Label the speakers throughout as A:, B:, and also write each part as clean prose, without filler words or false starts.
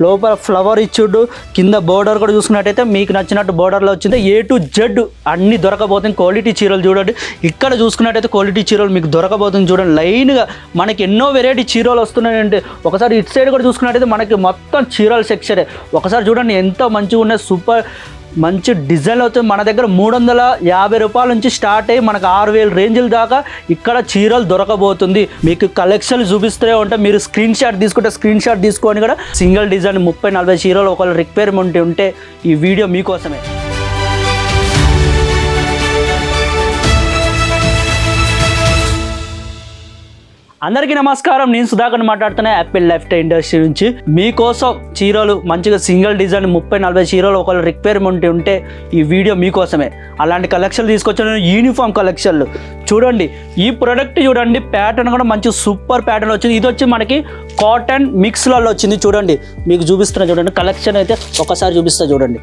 A: లోపల ఫ్లవర్ ఇచ్చుడు, కింద బోర్డర్ కూడా చూసుకున్నట్టయితే మీకు నచ్చినట్టు బోర్డర్లో వచ్చింది. A to Z అన్ని దొరకబోతుంది. క్వాలిటీ చీరలు చూడండి, ఇక్కడ చూసుకున్నట్టయితే క్వాలిటీ చీరలు మీకు దొరకబోతుంది. చూడండి లైన్గా మనకి ఎన్నో వెరైటీ చీరలు వస్తున్నాయంటే, ఒకసారి ఇటు సైడ్ కూడా చూసుకున్నట్టయితే మనకి మొత్తం చీరల సెక్షనే. ఒకసారి చూడండి ఎంత మంచిగా ఉన్నాయి, సూపర్ మంచి డిజైన్లు అవుతుంది. మన దగ్గర 350 రూపాయల నుంచి స్టార్ట్ అయ్యి మనకు 6000 రేంజ్ల దాకా ఇక్కడ చీరలు దొరకబోతుంది. మీకు కలెక్షన్ చూపిస్తూనే ఉంటే మీరు స్క్రీన్ షాట్ తీసుకుంటే స్క్రీన్ షాట్ తీసుకొని కూడా సింగిల్ డిజైన్ 30-40 చీరలు ఒకవేళ రిక్వైర్మెంట్ ఉంటే ఈ వీడియో మీకోసమే. అందరికీ నమస్కారం, నేను సుధాకర్ మాట్లాడుతున్నా యాపిల్ లైఫ్ స్టైల్ ఇండస్ట్రీ నుంచి. మీకోసం చీరలు మంచిగా సింగిల్ డిజైన్ 30-40 చీరలు ఒకవేళ రిక్వైర్మెంట్ ఉంటే ఈ వీడియో మీకోసమే. అలాంటి కలెక్షన్లు తీసుకొచ్చాను, యూనిఫామ్ కలెక్షన్లు. చూడండి ఈ ప్రోడక్ట్ చూడండి, ప్యాటర్న్ కూడా మంచి సూపర్ ప్యాటర్న్ వచ్చింది. ఇది వచ్చి మనకి కాటన్ మిక్స్లలో వచ్చింది. చూడండి మీకు చూపిస్తున్నా, చూడండి కలెక్షన్ అయితే ఒకసారి చూపిస్తా. చూడండి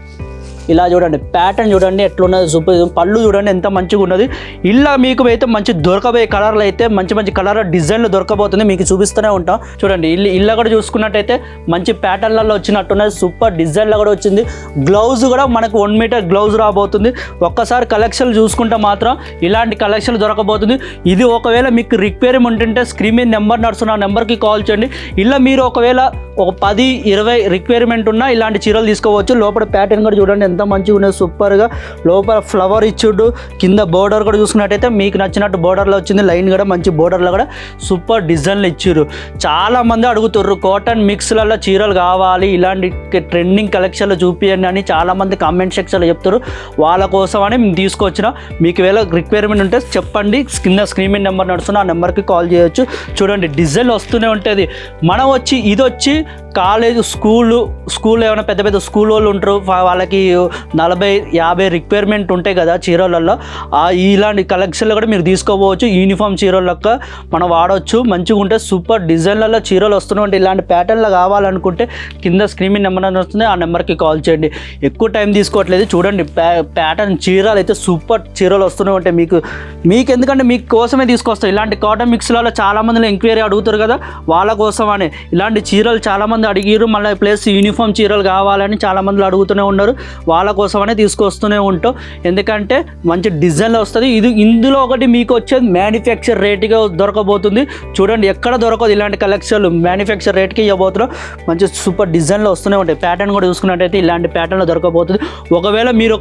A: ఇలా చూడండి ప్యాటర్న్ చూడండి ఎట్లున్నది, సూపర్. పళ్ళు చూడండి ఎంత మంచిగా ఉన్నది. ఇలా మీకు అయితే మంచి దొరకబోయే కలర్లు అయితే మంచి మంచి కలర్ డిజైన్లు దొరకబోతుంది, మీకు చూపిస్తూనే ఉంటాం. చూడండి ఇల్లు కూడా చూసుకున్నట్టయితే మంచి ప్యాటర్న్లలో వచ్చినట్టున్నది, సూపర్ డిజైన్లో కూడా వచ్చింది. గ్లౌజ్ కూడా మనకు 1 మీటర్ గ్లౌజ్ రాబోతుంది. ఒక్కసారి కలెక్షన్ చూసుకుంటే మాత్రం ఇలాంటి కలెక్షన్లు దొరకబోతుంది. ఇది ఒకవేళ మీకు రిక్వైర్మెంట్ ఉంటే స్క్రీన్ మీద నెంబర్ నడుస్తున్న నెంబర్కి కాల్ చేయండి. ఇలా మీరు ఒకవేళ ఒక 10-20 రిక్వైర్మెంట్ ఉన్నా ఇలాంటి చీరలు తీసుకోవచ్చు. లోపల ప్యాటర్న్ కూడా చూడండి ఎంత మంచిగా ఉన్నది, సూపర్గా. లోపల ఫ్లవర్ ఇచ్చుడు, కింద బోర్డర్ కూడా చూసుకున్నట్టయితే మీకు నచ్చినట్టు బోర్డర్లో వచ్చింది. లైన్ కూడా మంచి బోర్డర్లో కూడా సూపర్ డిజైన్లు ఇచ్చారు. చాలామంది అడుగుతుర్రు కాటన్ మిక్స్లలో చీరలు కావాలి, ఇలాంటి ట్రెండింగ్ కలెక్షన్లు చూపించండి అని చాలామంది కామెంట్ సెక్షన్లో చెప్తారు. వాళ్ళ కోసం అని మేము తీసుకొచ్చిన. మీకు వేళ రిక్వైర్మెంట్ ఉంటే చెప్పండి, కింద స్క్రీన్ మీద నెంబర్ నడుస్తున్న ఆ నెంబర్కి కాల్ చేయొచ్చు. చూడండి డిజైన్ వస్తూనే ఉంటుంది. మనం వచ్చి ఇది వచ్చి కాలేజ్ స్కూల్ ఏమైనా పెద్ద పెద్ద స్కూల్ వాళ్ళు ఉంటారు, వాళ్ళకి 40-50 రిక్వైర్మెంట్ ఉంటాయి కదా చీరలలో. ఇలాంటి కలెక్షన్లు కూడా మీరు తీసుకోవచ్చు. యూనిఫామ్ చీరలకు మనం వాడవచ్చు, మంచిగా ఉంటే సూపర్ డిజైన్లలో చీరలు వస్తున్నాయి. ఇలాంటి ప్యాటర్న్లు కావాలనుకుంటే కింద స్క్రీన్ మీద నెంబర్ వస్తుంది, ఆ నెంబర్కి కాల్ చేయండి. ఎక్కువ టైం తీసుకోవట్లేదు. చూడండి ప్యాటర్న్ చీరలు అయితే సూపర్ చీరలు వస్తూనే ఉంటాయి. మీకు ఎందుకంటే మీకు కోసమే తీసుకొస్తాయి. ఇలాంటి కాటన్ మిక్స్లలో చాలామంది ఎంక్వైరీ అడుగుతారు కదా, వాళ్ళ కోసమని ఇలాంటి చీరలు చాలామంది అడిగిరు. మళ్ళీ ప్లస్ యూనిఫామ్ చీరలు కావాలని చాలామంది అడుగుతూనే ఉన్నారు, వాళ్ళ కోసమనే తీసుకొస్తూనే ఉంటాం. ఎందుకంటే మంచి డిజైన్లో వస్తుంది. ఇందులో ఒకటి మీకు వచ్చేది మ్యానుఫ్యాక్చర్ రేట్గా దొరకబోతుంది. చూడండి ఎక్కడ దొరకదు ఇలాంటి కలెక్షన్లు, మ్యానుఫ్యాక్చర్ రేట్కి ఇవ్వబోతున్నాం. మంచి సూపర్ డిజైన్లో వస్తూనే ఉంటాయి. ప్యాటర్న్ కూడా చూసుకున్నట్టయితే ఇలాంటి ప్యాటర్న్లో దొరకబోతుంది. ఒకవేళ మీరు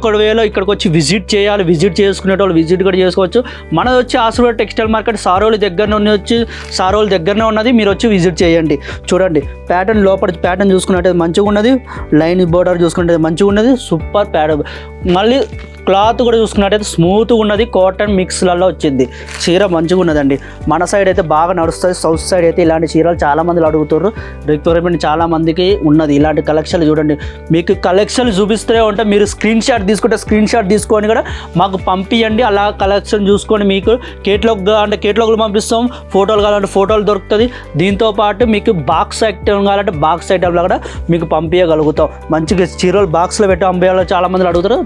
A: ఇక్కడికి వచ్చి విజిట్ చేయాలి, విజిట్ చేసుకునేటోళ్ళు విజిట్ కూడా చేసుకోవచ్చు. మనది వచ్చి ఆశీర్వాద టెక్స్టైల్ మార్కెట్ సారోలి దగ్గరనే ఉన్నది, మీరు వచ్చి విజిట్ చేయండి. చూడండి ప్యాటర్న్ లోపల ప్యాటర్న్ చూసుకున్నట్టయితే మంచిగా ఉన్నది. లైన్ బోర్డర్ చూసుకున్నట్టయితే మంచిగా ఉన్నది, సూపర్ ప్యాటర్న్. మళ్ళీ క్లాత్ కూడా చూసుకున్నట్టయితే స్మూత్గా ఉన్నది, కాటన్ మిక్స్లలో వచ్చింది. చీర మంచిగా ఉన్నదండి. మన సైడ్ అయితే బాగా నడుస్తుంది, సౌత్ సైడ్ అయితే ఇలాంటి చీరలు చాలామంది అడుగుతారు. రిక్వైర్మెంట్ చాలామందికి ఉన్నది. ఇలాంటి కలెక్షన్లు చూడండి, మీకు కలెక్షన్లు చూపిస్తూనే ఉంటే మీరు స్క్రీన్ షాట్ తీసుకుంటే స్క్రీన్ షాట్ తీసుకొని కూడా మాకు పంపించండి. అలా కలెక్షన్ చూసుకొని మీకు కేటలాగ్లు పంపిస్తాం, ఫోటోలు కావాలంటే ఫోటోలు దొరుకుతుంది. దీంతోపాటు మీకు బాక్స్ ఐటమ్ కావాలంటే బాక్స్ ఐటమ్లో కూడా మీకు పంపించగలుగుతాం. మంచిగా చీరలు బాక్స్లో పెట్టి పంపించాలో చాలామంది అడుగుతారు,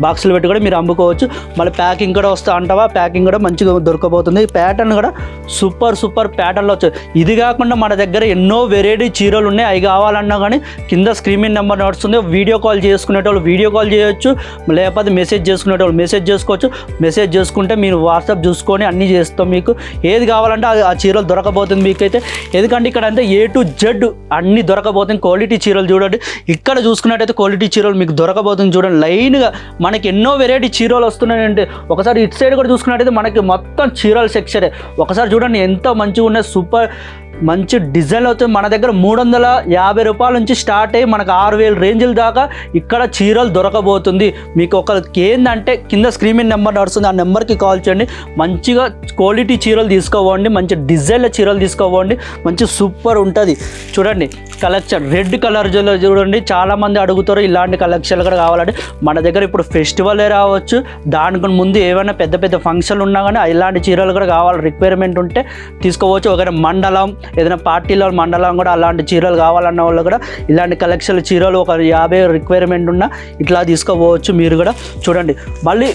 A: బాక్స్లో పెట్టి కూడా మీరు అమ్ముకోవచ్చు. మళ్ళీ ప్యాకింగ్ కూడా అంటావా, ప్యాకింగ్ కూడా మంచిగా దొరకబోతుంది. ప్యాటర్న్ కూడా సూపర్ ప్యాటర్న్లో వచ్చాయి. ఇది కాకుండా మన దగ్గర ఎన్నో వెరైటీ చీరలు ఉన్నాయి. అవి కావాలన్నా కానీ కింద స్క్రీన్ మీద నెంబర్ నడుస్తుంది. వీడియో కాల్ చేసుకునేటోళ్ళు వీడియో కాల్ చేయొచ్చు, లేకపోతే మెసేజ్ చేసుకునేటోళ్ళు మెసేజ్ చేసుకోవచ్చు. మెసేజ్ చేసుకుంటే మీరు వాట్సాప్ చూసుకొని అన్నీ చేస్తాం. మీకు ఏది కావాలంటే ఆ చీరలు దొరకబోతుంది మీకైతే. ఎందుకంటే ఇక్కడ అంతా A to Z అన్నీ దొరకబోతుంది. క్వాలిటీ చీరలు చూడండి, ఇక్కడ చూసుకున్నట్టయితే క్వాలిటీ చీరలు మీకు దొరకబోతుంది. చూడండి లైన్గా మనకి ఎన్నో వెరైటీ చీరలు వస్తున్నాయంటే, ఒకసారి ఇటు సైడ్ కూడా చూసుకున్నట్టయితే మనకి మొత్తం చీరల సెక్షనే. ఒకసారి చూడండి ఎంత మంచిగా ఉన్నాయి, సూపర్ మంచి డిజైన్లు అవుతుంది. మన దగ్గర 350 రూపాయల నుంచి స్టార్ట్ అయ్యి మనకు 6000 రేంజ్ల దాకా ఇక్కడ చీరలు దొరకబోతుంది. మీకు ఒకరికి ఏంటంటే కింద స్క్రీన్ మీద నెంబర్ నడుస్తుంది, ఆ నెంబర్కి కాల్ చేయండి. మంచిగా క్వాలిటీ చీరలు తీసుకోవండి, మంచి డిజైన్ల చీరలు తీసుకోవండి, మంచి సూపర్ ఉంటుంది. చూడండి కలెక్షన్ రెడ్ కలర్ చూడండి, చాలామంది అడుగుతారు ఇలాంటి కలెక్షన్లు కూడా కావాలంటే. మన దగ్గర ఇప్పుడు ఫెస్టివలే రావచ్చు, దానికి ముందు ఏమైనా పెద్ద పెద్ద ఫంక్షన్లు ఉన్నా కానీ ఇలాంటి చీరలు కూడా కావాలి, రిక్వైర్మెంట్ ఉంటే తీసుకోవచ్చు. ఒకవేళ మండలం ఏదైనా పార్టీలో మండలం కూడా అలాంటి చీరలు కావాలన్న వాళ్ళు కూడా ఇలాంటి కలెక్షన్ చీరలు ఒక 50 రిక్వైర్మెంట్ ఉన్నా ఇట్లా తీసుకోవచ్చు మీరు కూడా. చూడండి మళ్ళీ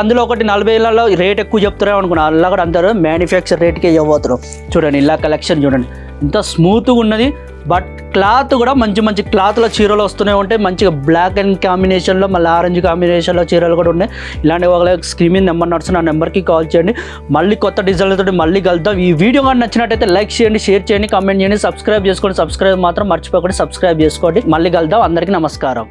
A: అందులో ఒకటి 40,000 రేట్ ఎక్కువ చెప్తారేమో అనుకున్నా, అలా కూడా అంటారు మ్యానుఫ్యాక్చర్ రేట్కే ఇవ్వబోతున్నారు. చూడండి ఇలా కలెక్షన్ చూడండి ఇంత స్మూత్గా ఉన్నది. బట్ క్లాత్ కూడా మంచి మంచి క్లాత్లో చీరలు వస్తూనే ఉంటాయి. మంచిగా బ్లాక్ అండ్ కాంబినేషన్లో మళ్ళీ ఆరెంజ్ కాంబినేషన్లో చీరలు కూడా ఉన్నాయి. ఇలాంటి ఒక స్క్రీన్ మీద నెంబర్ నడుస్తుంది, ఆ నెంబర్కి కాల్ చేయండి. మళ్ళీ కొత్త డిజైన్లతో మళ్ళీ కలుద్దాం. ఈ వీడియో కానీ నచ్చినట్టయితే లైక్ చేయండి, షేర్ చేయండి, కామెంట్ చేయండి, సబ్స్క్రైబ్ చేసుకోండి. సబ్స్క్రైబ్ మాత్రం మర్చిపోకండి, సబ్స్క్రైబ్ చేసుకోండి. మళ్ళీ కలుద్దాం. అందరికీ నమస్కారం.